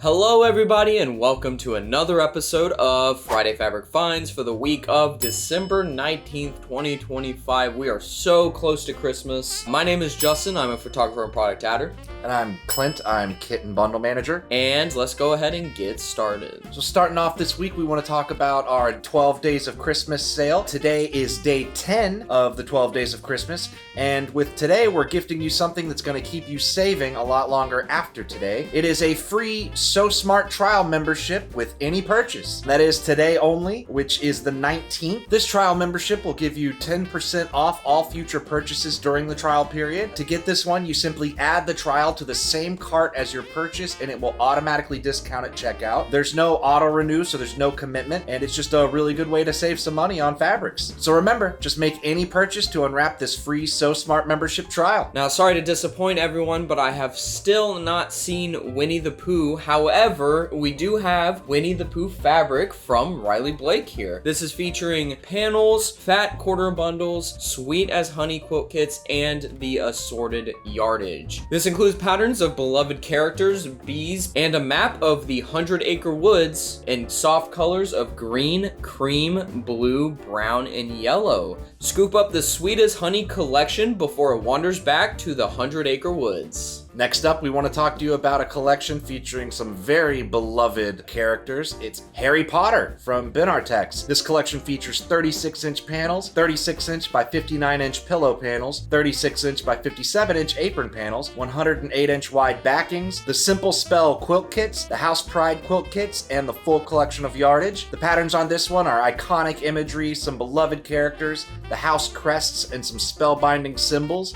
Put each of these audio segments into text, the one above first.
Hello everybody and welcome to another episode of Friday Fabric Finds for the week of December 19th, 2025. We are so close to Christmas. My name is Justin, I'm a photographer and product adder. And I'm Clint, I'm Kit and Bundle Manager. And let's go ahead and get started. So starting off this week, we want to talk about our 12 Days of Christmas sale. Today is day 10 of the 12 Days of Christmas. And with today, we're gifting you something that's going to keep you saving a lot longer after today. It is a free So Smart trial membership with any purchase. That is today only, which is the 19th. This trial membership will give you 10% off all future purchases during the trial period. To get this one, you simply add the trial to the same cart as your purchase and it will automatically discount at checkout. There's no auto renew, so there's no commitment, and it's just a really good way to save some money on fabrics. So remember, just make any purchase to unwrap this free So Smart membership trial. Now, sorry to disappoint everyone, but I have still not seen Winnie the Pooh. However, we do have Winnie the Pooh fabric from Riley Blake here. This is featuring panels, fat quarter bundles, sweet as honey quilt kits, and the assorted yardage. This includes patterns of beloved characters, bees, and a map of the 100-acre woods in soft colors of green, cream, blue, brown, and yellow. Scoop up the sweet as honey collection before it wanders back to the 100-acre woods. Next up, we want to talk to you about a collection featuring some very beloved characters. It's Harry Potter from Benartex. This collection features 36-inch panels, 36-inch by 59-inch pillow panels, 36-inch by 57-inch apron panels, 108-inch wide backings, the Simple Spell quilt kits, the House Pride quilt kits, and the full collection of yardage. The patterns on this one are iconic imagery, some beloved characters, the house crests, and some spellbinding symbols.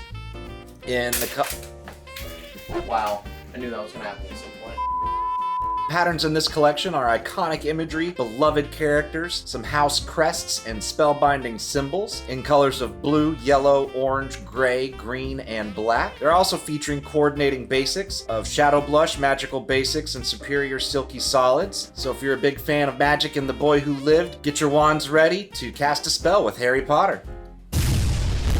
In the Wow, I knew that was going to happen at some point. Patterns in this collection are iconic imagery, beloved characters, some house crests, and spellbinding symbols in colors of blue, yellow, orange, gray, green, and black. They're also featuring coordinating basics of Shadow Blush, Magical Basics, and Superior Silky Solids. So if you're a big fan of magic and The Boy Who Lived, get your wands ready to cast a spell with Harry Potter.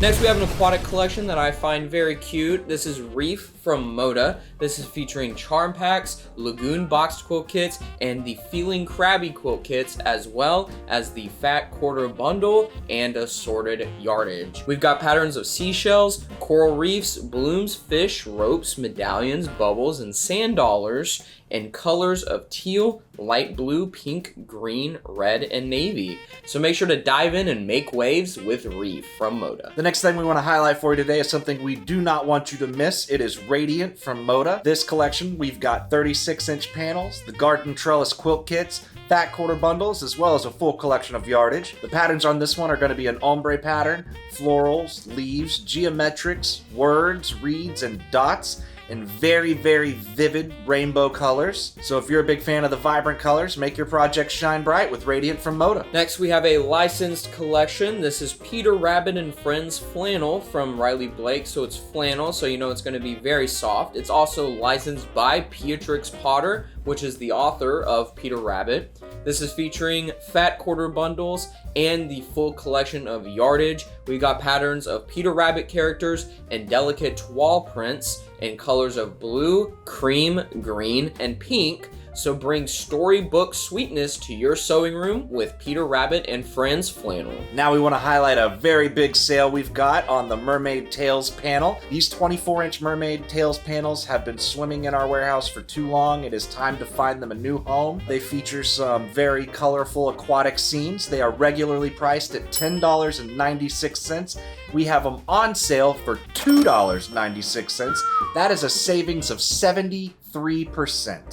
Next, we have an aquatic collection that I find very cute. This is Reef from Moda. This is featuring charm packs, lagoon boxed quilt kits, and the Feeling Crabby quilt kits, as well as the fat quarter bundle and assorted yardage. We've got patterns of seashells, coral reefs, blooms, fish, ropes, medallions, bubbles, and sand dollars, in colors of teal, light blue, pink, green, red, and navy. So make sure to dive in and make waves with Reef from Moda. The next thing we want to highlight for you today is something we do not want you to miss. It is Radiant from Moda. This collection, we've got 36-inch panels, the garden trellis quilt kits, fat quarter bundles, as well as a full collection of yardage. The patterns on this one are going to be an ombre pattern, florals, leaves, geometrics, words, reeds, and dots, in very, very vivid rainbow colors. So if you're a big fan of the vibrant colors, make your project shine bright with Radiant from Moda. Next, we have a licensed collection. This is Peter Rabbit and Friends Flannel from Riley Blake. So it's flannel, so you know it's going to be very soft. It's also licensed by Beatrix Potter, which is the author of Peter Rabbit. This is featuring fat quarter bundles and the full collection of yardage. We got patterns of Peter Rabbit characters and delicate toile prints in colors of blue, cream, green, and pink. So bring storybook sweetness to your sewing room with Peter Rabbit and Friends Flannel. Now we want to highlight a very big sale we've got on the Mermaid Tails panel. These 24-inch Mermaid Tails panels have been swimming in our warehouse for too long. It is time to find them a new home. They feature some very colorful aquatic scenes. They are regularly priced at $10.96. We have them on sale for $2.96. That is a savings of 73%.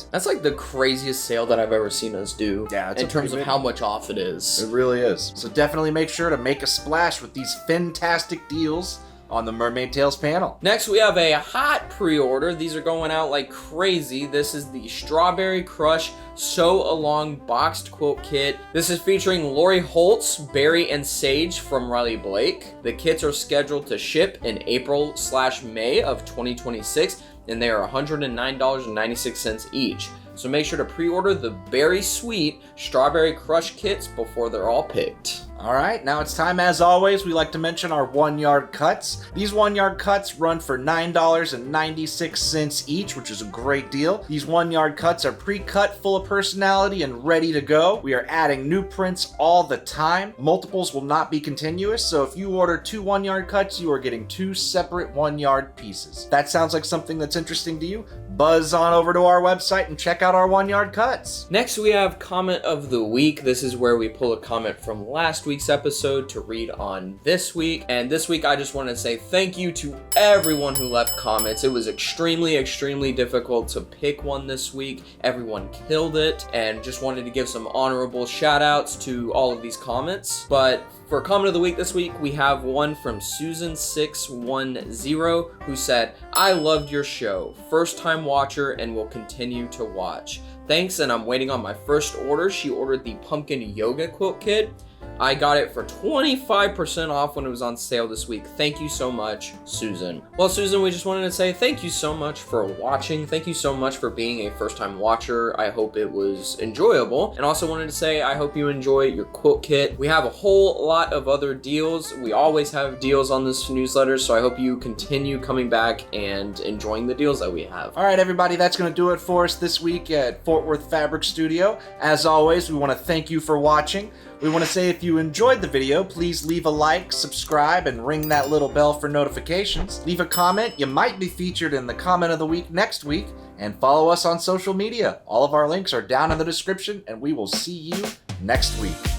That's like the craziest sale that I've ever seen us do. Yeah, it's in terms of how much off it is. It really is. So definitely make sure to make a splash with these fantastic deals on the Mermaid Tails panel. Next, we have a hot pre-order. These are going out like crazy. This is the Strawberry Crush Sew Along Boxed Quilt Kit. This is featuring Lori Holtz, Berry, and Sage from Riley Blake. The kits are scheduled to ship in April/May of 2026, and they are $109.96 each. So make sure to pre-order the Berry Sweet Strawberry Crush kits before they're all picked. All right, now it's time, as always, we like to mention our 1 yard cuts. These 1 yard cuts run for $9.96 each, which is a great deal. These 1 yard cuts are pre-cut, full of personality, and ready to go. We are adding new prints all the time. Multiples will not be continuous, so if you order 2 1 yard cuts, you are getting 2 separate 1 yard pieces. That sounds like something that's interesting to you? Buzz on over to our website and check out our 1 yard cuts. Next, we have comment of the week. This is where we pull a comment from last week's episode to read on this week. And this week, I just want to say thank you to everyone who left comments. It was extremely difficult to pick one this week. Everyone killed it, and just wanted to give some honorable shout outs to all of these comments. But for comment of the week this week, we have one from Susan610 who said, "I loved your show. First time watcher and will continue to watch. Thanks, and I'm waiting on my first order." She ordered the pumpkin yoga quilt kit. I got it for 25% off when it was on sale this week. Thank you so much, Susan. Well, Susan, we just wanted to say thank you so much for watching. Thank you so much for being a first-time watcher. I hope it was enjoyable. And also wanted to say I hope you enjoy your quilt kit. We have a whole lot of other deals. We always have deals on this newsletter, so I hope you continue coming back and enjoying the deals that we have. All right, everybody, that's going to do it for us this week at Fort Worth Fabric Studio. As always, we want to thank you for watching. We want to say if you enjoyed the video, please leave a like, subscribe, and ring that little bell for notifications. Leave a comment. You might be featured in the comment of the week next week. And follow us on social media. All of our links are down in the description, and we will see you next week.